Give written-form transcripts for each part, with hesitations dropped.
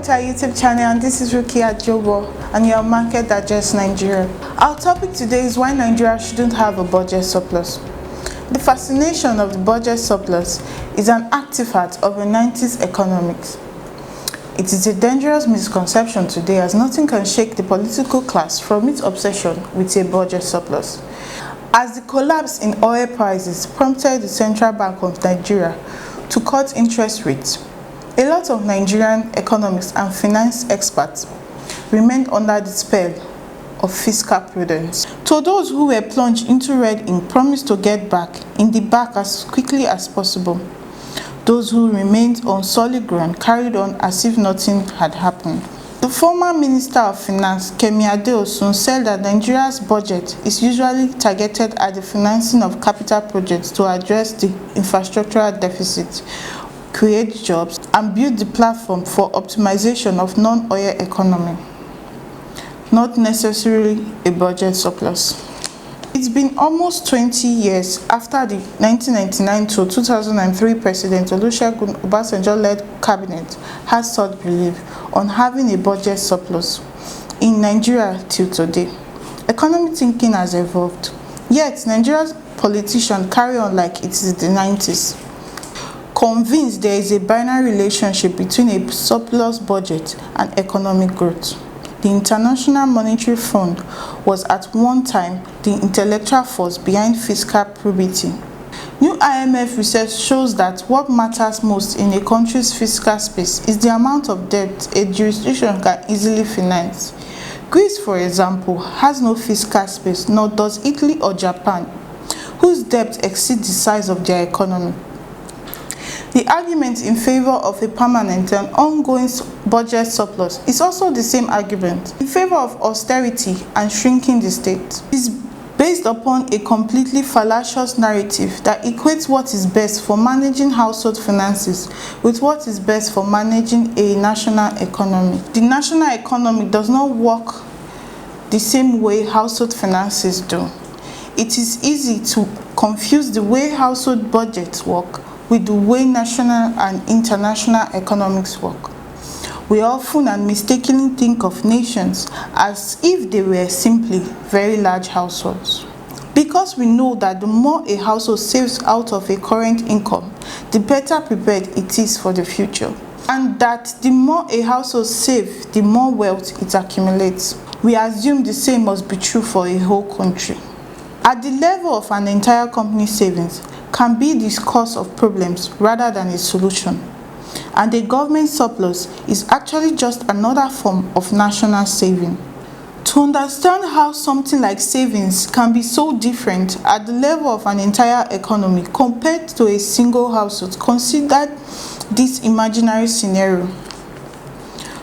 welcome to our YouTube channel, and this is Rukia Jobo and your Market Digest Nigeria. Our topic today is why Nigeria shouldn't have a budget surplus. The fascination of the budget surplus is an artifact of the 90s economics. It is a dangerous misconception today, as nothing can shake the political class from its obsession with a budget surplus. As the collapse in oil prices prompted the Central Bank of Nigeria to cut interest rates, a lot of Nigerian economists and finance experts remained under the spell of fiscal prudence. To those who were plunged into red ink promised to get back in the back as quickly as possible. Those who remained on solid ground carried on as if nothing had happened. The former Minister of Finance, Kemi Adeosun, said that Nigeria's budget is usually targeted at the financing of capital projects to address the infrastructural deficit, create jobs, and build the platform for optimization of non-oil economy, not necessarily a budget surplus. It's been almost 20 years after the 1999 to 2003 President Olusegun Obasanjo-led cabinet has sought relief on having a budget surplus in Nigeria till today. Economic thinking has evolved, yet Nigeria's politicians carry on like it is the 90s. Convinced there is a binary relationship between a surplus budget and economic growth. The International Monetary Fund was at one time the intellectual force behind fiscal probity. New IMF research shows that what matters most in a country's fiscal space is the amount of debt a jurisdiction can easily finance. Greece, for example, has no fiscal space, nor does Italy or Japan, whose debt exceeds the size of their economy. The argument in favor of a permanent and ongoing budget surplus is also the same argument in favor of austerity and shrinking the state. It is based upon a completely fallacious narrative that equates what is best for managing household finances with what is best for managing a national economy. The national economy does not work the same way household finances do. It is easy to confuse the way household budgets work with the way national and international economics work. We often and mistakenly think of nations as if they were simply very large households. Because we know that the more a household saves out of a current income, the better prepared it is for the future. And that the more a household saves, the more wealth it accumulates. We assume the same must be true for a whole country. At the level of an entire company's savings, can be the cause of problems rather than a solution. And a government surplus is actually just another form of national saving. To understand how something like savings can be so different at the level of an entire economy compared to a single household, consider this imaginary scenario.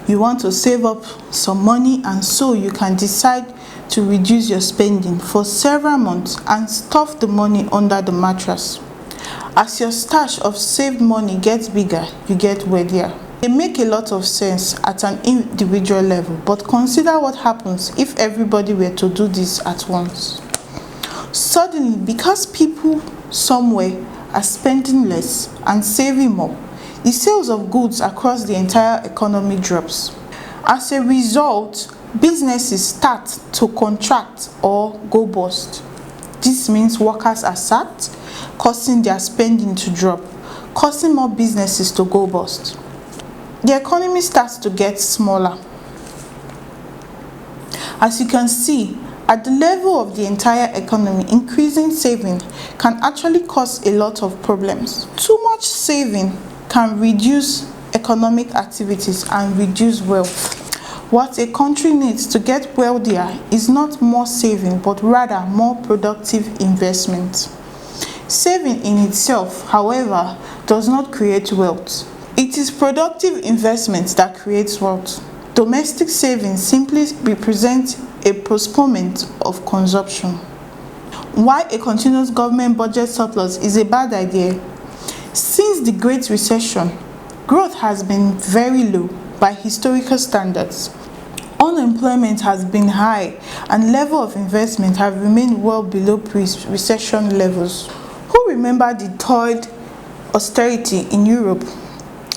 You want to save up some money, and so you can decide to reduce your spending for several months and stuff the money under the mattress. As your stash of saved money gets bigger, you get wealthier. They make a lot of sense at an individual level, but consider what happens if everybody were to do this at once. Suddenly, because people somewhere are spending less and saving more, the sales of goods across the entire economy drops. As a result, businesses start to contract or go bust. This means workers are sacked, causing their spending to drop, causing more businesses to go bust. The economy starts to get smaller. As you can see, at the level of the entire economy, increasing saving can actually cause a lot of problems. Too much saving can reduce economic activities and reduce wealth. What a country needs to get wealthier is not more saving, but rather more productive investment. Saving in itself, however, does not create wealth. It is productive investment that creates wealth. Domestic savings simply represent a postponement of consumption. Why a continuous government budget surplus is a bad idea? Since the Great Recession, growth has been very low by historical standards. Unemployment has been high and level of investment have remained well below pre-recession levels. Who remember the third austerity in Europe,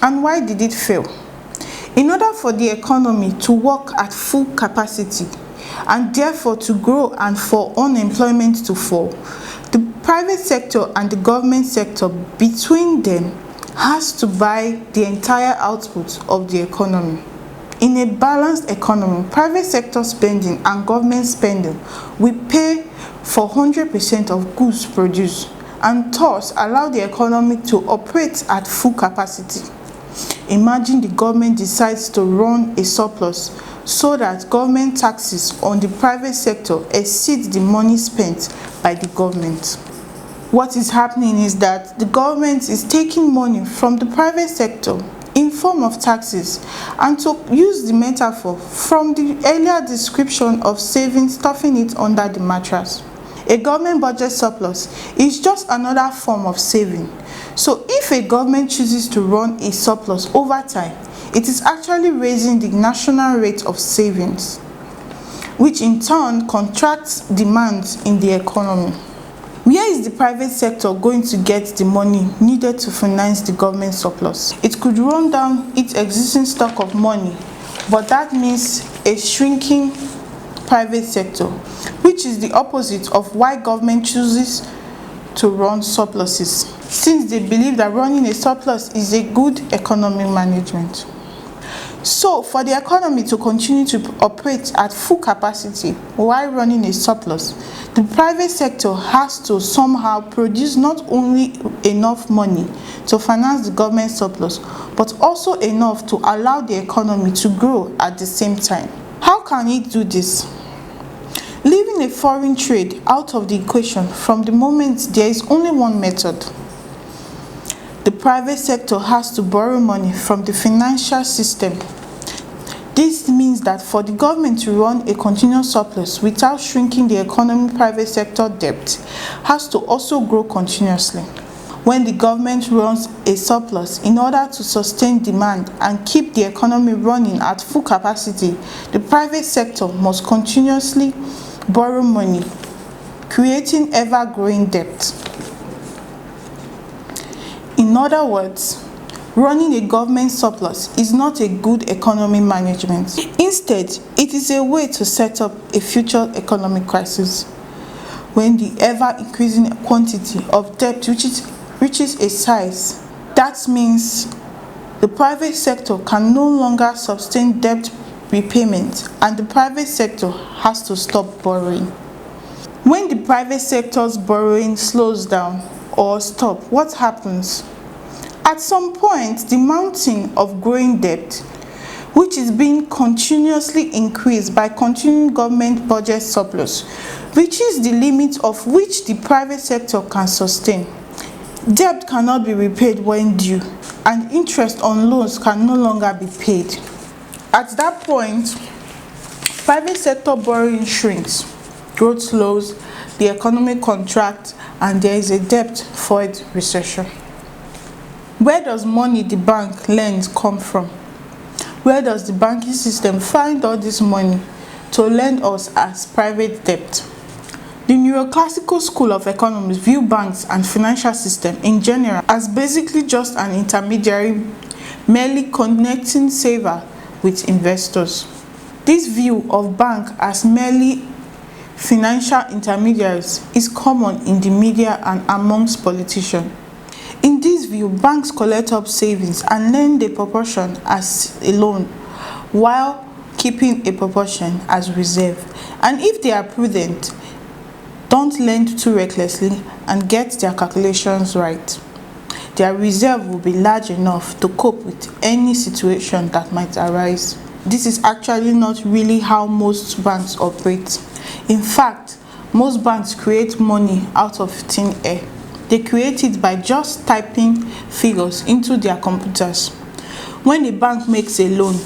and why did it fail? In order for the economy to work at full capacity and therefore to grow and for unemployment to fall, the private sector and the government sector between them has to buy the entire output of the economy. In a balanced economy, private sector spending and government spending will pay for 100% of goods produced and thus allow the economy to operate at full capacity. Imagine the government decides to run a surplus so that government taxes on the private sector exceed the money spent by the government. What is happening is that the government is taking money from the private sector in form of taxes, and to use the metaphor from the earlier description of saving, stuffing it under the mattress. A government budget surplus is just another form of saving. So if a government chooses to run a surplus over time, it is actually raising the national rate of savings, which in turn contracts demand in the economy. Where is the private sector going to get the money needed to finance the government surplus? It could run down its existing stock of money, but that means a shrinking private sector, which is the opposite of why government chooses to run surpluses, since they believe that running a surplus is a good economic management. So, for the economy to continue to operate at full capacity while running a surplus, the private sector has to somehow produce not only enough money to finance the government surplus, but also enough to allow the economy to grow at the same time. How can it do this? Leaving a foreign trade out of the equation from the moment there is only one method. The private sector has to borrow money from the financial system. This means that for the government to run a continuous surplus without shrinking the economy, private sector debt has to also grow continuously. When the government runs a surplus in order to sustain demand and keep the economy running at full capacity, the private sector must continuously borrow money, creating ever-growing debt. In other words, running a government surplus is not a good economy management. Instead, it is a way to set up a future economic crisis. When the ever-increasing quantity of debt reaches a size, that means the private sector can no longer sustain debt repayment and the private sector has to stop borrowing. When the private sector's borrowing slows down or stops, what happens? At some point, the mountain of growing debt, which is being continuously increased by continuing government budget surplus, reaches the limit of which the private sector can sustain. Debt cannot be repaid when due, and interest on loans can no longer be paid. At that point, private sector borrowing shrinks, growth slows, the economy contracts, and there is a debt-void recession. Where does money the bank lends come from? Where does the banking system find all this money to lend us as private debt? The neoclassical school of economics view banks and financial system in general as basically just an intermediary, merely connecting saver with investors. This view of bank as merely financial intermediaries is common in the media and amongst politicians. In this view, banks collect up savings and lend a proportion as a loan, while keeping a proportion as reserve. And if they are prudent, don't lend too recklessly and get their calculations right, their reserve will be large enough to cope with any situation that might arise. This is actually not really how most banks operate. In fact, most banks create money out of thin air. They create it by just typing figures into their computers. When a bank makes a loan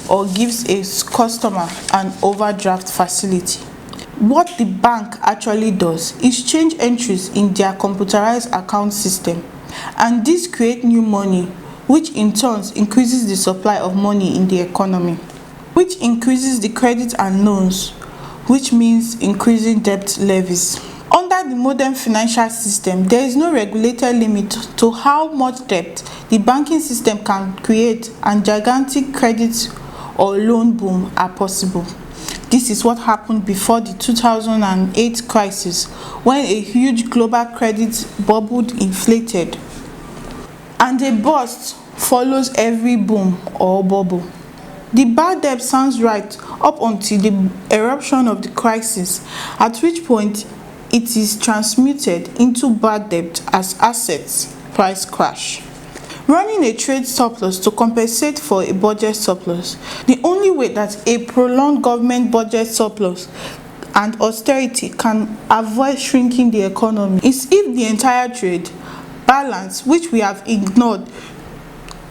or gives a customer an overdraft facility, what the bank actually does is change entries in their computerized account system, and this creates new money, which in turn increases the supply of money in the economy, which increases the credit and loans, which means increasing debt levies. Under the modern financial system, there is no regulated limit to how much debt the banking system can create, and gigantic credit or loan boom are possible. This is what happened before the 2008 crisis, when a huge global credit bubble inflated, and a burst follows every boom or bubble. The bad debt sounds right up until the eruption of the crisis, at which point it is transmuted into bad debt as assets price crash. Running a trade surplus to compensate for a budget surplus. The only way that a prolonged government budget surplus and austerity can avoid shrinking the economy is if the entire trade balance, which we have ignored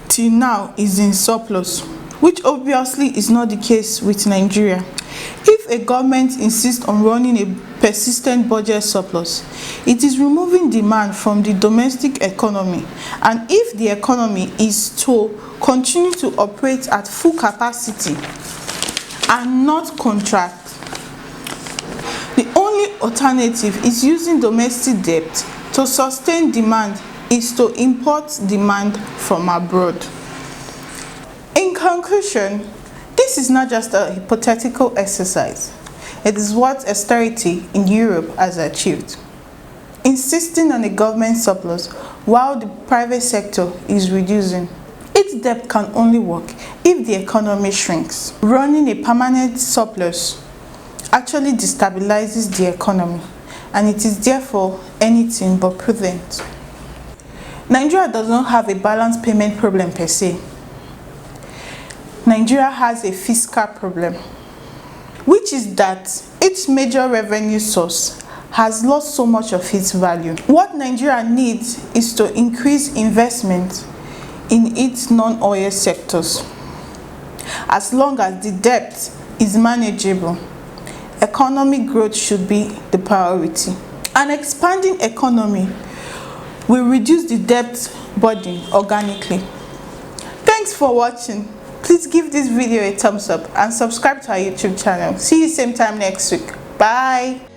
till now, is in surplus, which obviously is not the case with Nigeria. If a government insists on running a persistent budget surplus, it is removing demand from the domestic economy, and if the economy is to continue to operate at full capacity and not contract, the only alternative is using domestic debt to sustain demand, is to import demand from abroad. In conclusion, this is not just a hypothetical exercise. It is what austerity in Europe has achieved. Insisting on a government surplus while the private sector is reducing. Its debt can only work if the economy shrinks. Running a permanent surplus actually destabilizes the economy, and it is therefore anything but prudent. Nigeria does not have a balance payment problem per se. Nigeria has a fiscal problem, which is that its major revenue source has lost so much of its value. What Nigeria needs is to increase investment in its non-oil sectors. As long as the debt is manageable, economic growth should be the priority. An expanding economy will reduce the debt burden organically. Thanks for watching. Please give this video a thumbs up and subscribe to our YouTube channel. See you same time next week. Bye.